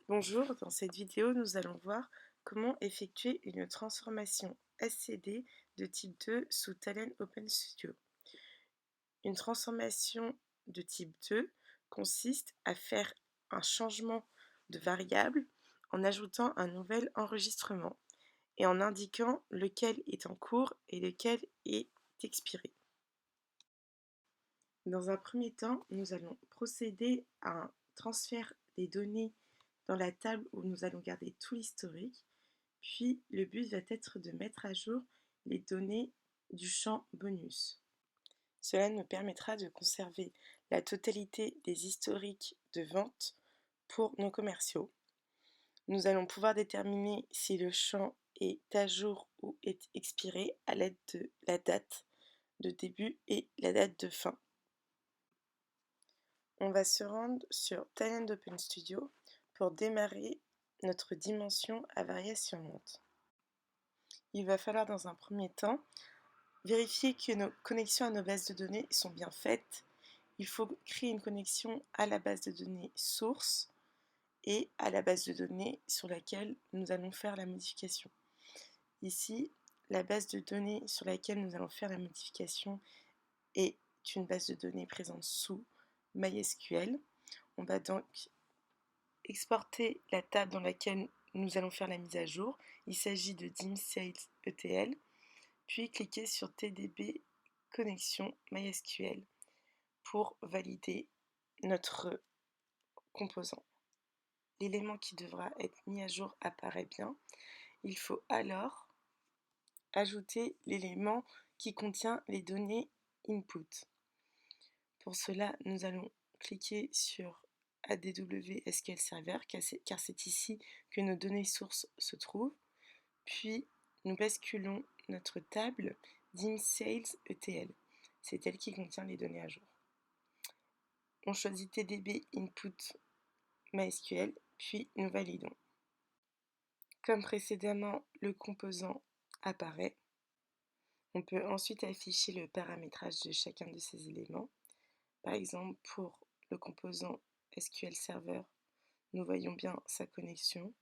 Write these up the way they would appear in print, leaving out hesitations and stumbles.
Bonjour, dans cette vidéo, nous allons voir comment effectuer une transformation SCD de type 2 sous Talend Open Studio. Une transformation de type 2 consiste à faire un changement de variable en ajoutant un nouvel enregistrement et en indiquant lequel est en cours et lequel est expiré. Dans un premier temps, nous allons procéder à un transfert des données dans la table où nous allons garder tout l'historique, puis le but va être de mettre à jour les données du champ bonus. Cela nous permettra de conserver la totalité des historiques de vente pour nos commerciaux. Nous allons pouvoir déterminer si le champ est à jour ou est expiré à l'aide de la date de début et la date de fin. On va se rendre sur Talend Open Studio pour démarrer notre dimension à variation monte. Il va falloir dans un premier temps vérifier que nos connexions à nos bases de données sont bien faites. Il faut créer une connexion à la base de données source et à la base de données sur laquelle nous allons faire la modification. Ici, la base de données sur laquelle nous allons faire la modification est une base de données présente sous MySQL. On va donc exporter la table dans laquelle nous allons faire la mise à jour. Il s'agit de DIMSales.etl, puis cliquez sur TDB Connexion MySQL pour valider notre composant. L'élément qui devra être mis à jour apparaît bien. Il faut alors ajouter l'élément qui contient les données input. Pour cela, nous allons cliquer sur ADW SQL Server, car c'est ici que nos données sources se trouvent. Puis, nous basculons notre table DIMSales.etl. C'est elle qui contient les données à jour. On choisit TDB Input MySQL, puis nous validons. Comme précédemment, le composant apparaît. On peut ensuite afficher le paramétrage de chacun de ces éléments. Par exemple, pour le composant SQL Server, nous voyons bien sa connexion.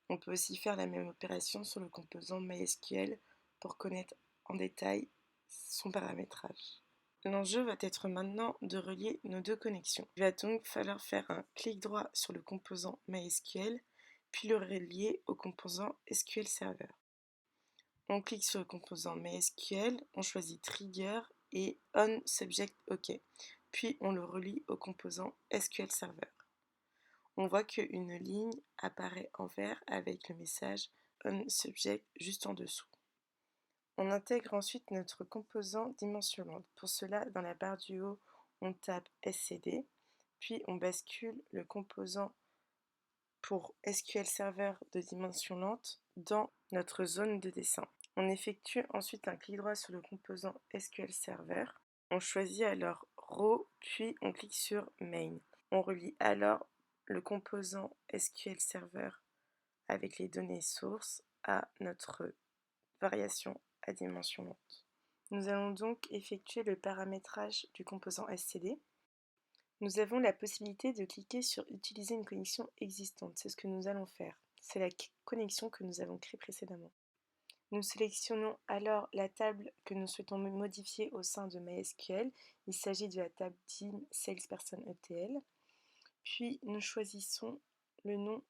On peut aussi faire la même opération sur le composant MySQL pour connaître en détail son paramétrage. L'enjeu va être maintenant de relier nos deux connexions. Il va donc falloir faire un clic droit sur le composant MySQL, puis le relier au composant SQL Server. On clique sur le composant MySQL, on choisit Trigger et On Subject OK, puis on le relie au composant SQL Server. On voit qu'une ligne apparaît en vert avec le message On Subject juste en dessous. On intègre ensuite notre composant dimensionnante. Pour cela, dans la barre du haut, on tape SCD, puis on bascule le composant pour SQL Server de dimension lente dans notre zone de dessin. On effectue ensuite un clic droit sur le composant SQL Server. On choisit alors Row, puis on clique sur Main. On relie alors le composant SQL Server avec les données sources à notre variation à dimension lente. Nous allons donc effectuer le paramétrage du composant SCD. Nous avons la possibilité de cliquer sur Utiliser une connexion existante. C'est ce que nous allons faire. C'est la connexion que nous avons créée précédemment. Nous sélectionnons alors la table que nous souhaitons modifier au sein de MySQL. Il s'agit de la table DIM SalesPerson.etl. Puis nous choisissons le nom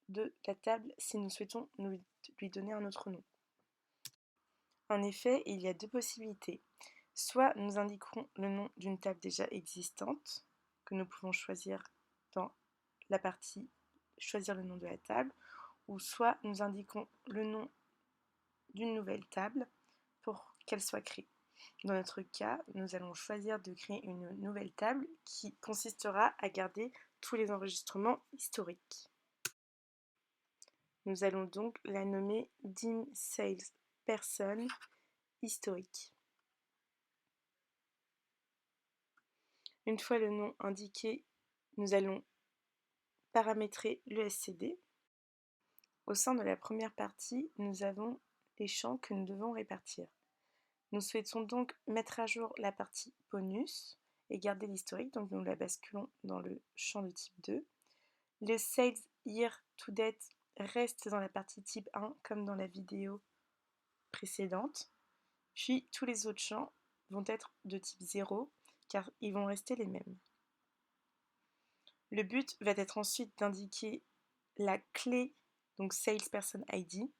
de la table si nous souhaitons lui donner un autre nom. En effet, il y a deux possibilités. Soit nous indiquons le nom d'une table déjà existante, que nous pouvons choisir dans la partie Choisir le nom de la table, ou soit nous indiquons le nom d'une nouvelle table pour qu'elle soit créée. Dans notre cas, nous allons choisir de créer une nouvelle table qui consistera à garder tous les enregistrements historiques. Nous allons donc la nommer DIM Sales Person historique. Une fois le nom indiqué, nous allons paramétrer le SCD. Au sein de la première partie, nous avons les champs que nous devons répartir. Nous souhaitons donc mettre à jour la partie bonus et garder l'historique, donc nous la basculons dans le champ de type 2. Le Sales year to date reste dans la partie type 1 comme dans la vidéo précédente. Puis tous les autres champs vont être de type 0 car ils vont rester les mêmes. Le but va être ensuite d'indiquer la clé, donc salesperson ID,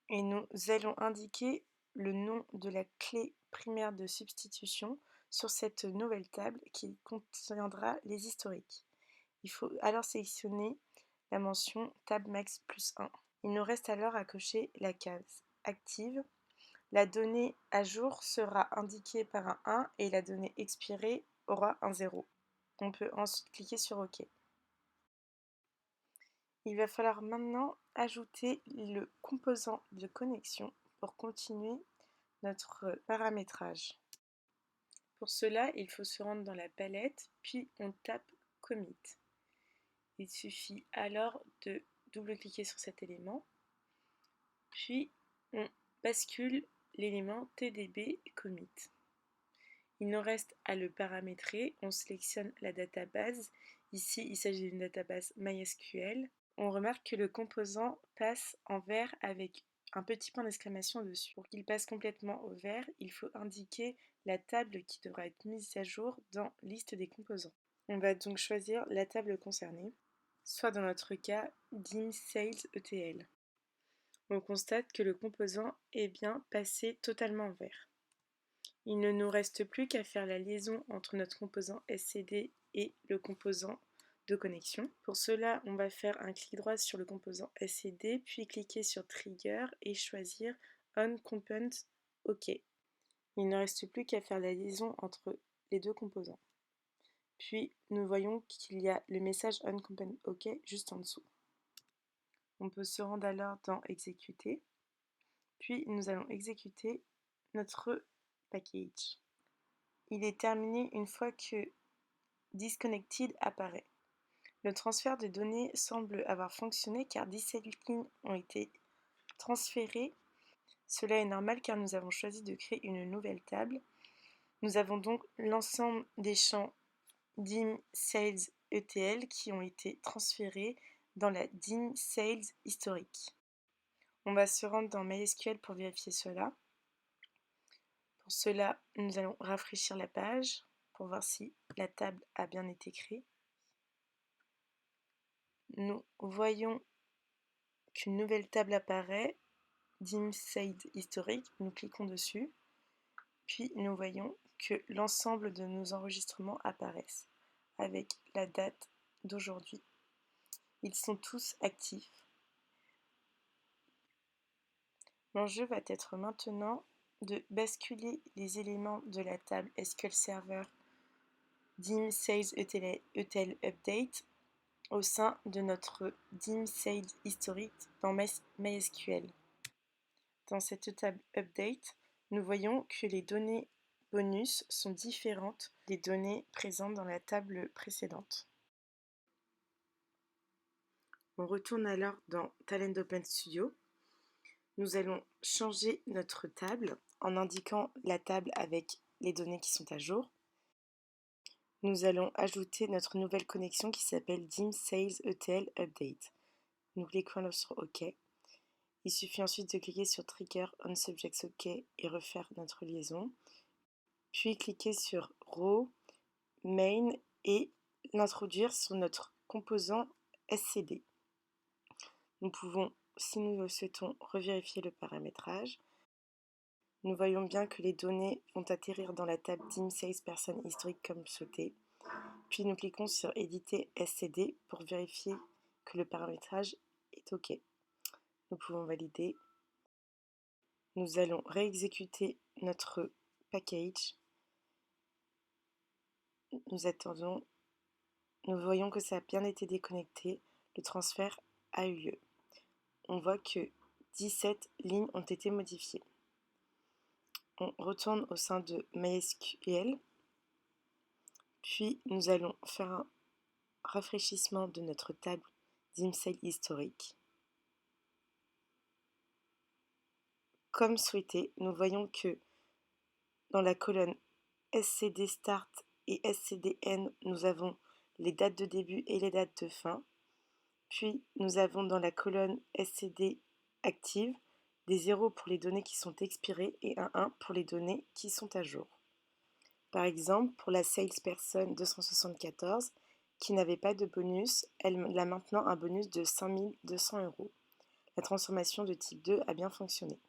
et nous allons indiquer le nom de la clé primaire de substitution sur cette nouvelle table qui contiendra les historiques. Il faut alors sélectionner la mention Tab Max plus 1. Il nous reste alors à cocher la case active. La donnée à jour sera indiquée par un 1 et la donnée expirée aura un 0. On peut ensuite cliquer sur OK. Il va falloir maintenant ajouter le composant de connexion pour continuer notre paramétrage. Pour cela, il faut se rendre dans la palette, puis on tape Commit. Il suffit alors de double-cliquer sur cet élément, puis on bascule l'élément TDB Commit. Il nous reste à le paramétrer, on sélectionne la database. Ici, il s'agit d'une database MySQL. On remarque que le composant passe en vert avec un petit point d'exclamation dessus. Pour qu'il passe complètement au vert, il faut indiquer la table qui devra être mise à jour dans Liste des composants. On va donc choisir la table concernée, soit dans notre cas DIM Sales ETL. On constate que le composant est bien passé totalement en vert. Il ne nous reste plus qu'à faire la liaison entre notre composant SCD et le composant de connexion. Pour cela, on va faire un clic droit sur le composant SCD, puis cliquer sur Trigger et choisir On Component OK. Il ne reste plus qu'à faire la liaison entre les deux composants. Puis, nous voyons qu'il y a le message On Component OK juste en dessous. On peut se rendre alors dans Exécuter, puis nous allons exécuter notre package. Il est terminé une fois que Disconnected apparaît. Le transfert de données semble avoir fonctionné car 17 lignes ont été transférées. Cela est normal car nous avons choisi de créer une nouvelle table. Nous avons donc l'ensemble des champs DIM Sales ETL qui ont été transférés dans la DIM Sales historique. On va se rendre dans MySQL pour vérifier cela. Pour cela, nous allons rafraîchir la page pour voir si la table a bien été créée. Nous voyons qu'une nouvelle table apparaît, DIM Sales historique. Nous cliquons dessus, puis nous voyons que l'ensemble de nos enregistrements apparaissent avec la date d'aujourd'hui. Ils sont tous actifs. L'enjeu va être maintenant de basculer les éléments de la table SQL Server DIM Sales ETL Update au sein de notre DIM Sales historique dans MySQL. Dans cette table Update, nous voyons que les données bonus sont différentes des données présentes dans la table précédente. On retourne alors dans Talend Open Studio. Nous allons changer notre table en indiquant la table avec les données qui sont à jour. Nous allons ajouter notre nouvelle connexion qui s'appelle DIM Sales ETL Update. Nous cliquons sur OK. Il suffit ensuite de cliquer sur Trigger on Subjects OK et refaire notre liaison. Puis cliquer sur Row, Main et l'introduire sur notre composant SCD. Nous pouvons, si nous le souhaitons, revérifier le paramétrage. Nous voyons bien que les données vont atterrir dans la table DIM Salesperson historique comme souhaité. Puis nous cliquons sur Éditer SCD pour vérifier que le paramétrage est OK. Nous pouvons valider. Nous allons réexécuter notre package. Nous attendons. Nous voyons que ça a bien été déconnecté. Le transfert a eu lieu. On voit que 17 lignes ont été modifiées. On retourne au sein de MySQL. Puis nous allons faire un rafraîchissement de notre table DIMSAIL historique. Comme souhaité, nous voyons que dans la colonne SCD Start et SCD End, nous avons les dates de début et les dates de fin. Puis, nous avons dans la colonne SCD active des 0 pour les données qui sont expirées et un 1 pour les données qui sont à jour. Par exemple, pour la salesperson 274, qui n'avait pas de bonus, elle a maintenant un bonus de 5 200 €. La transformation de type 2 a bien fonctionné.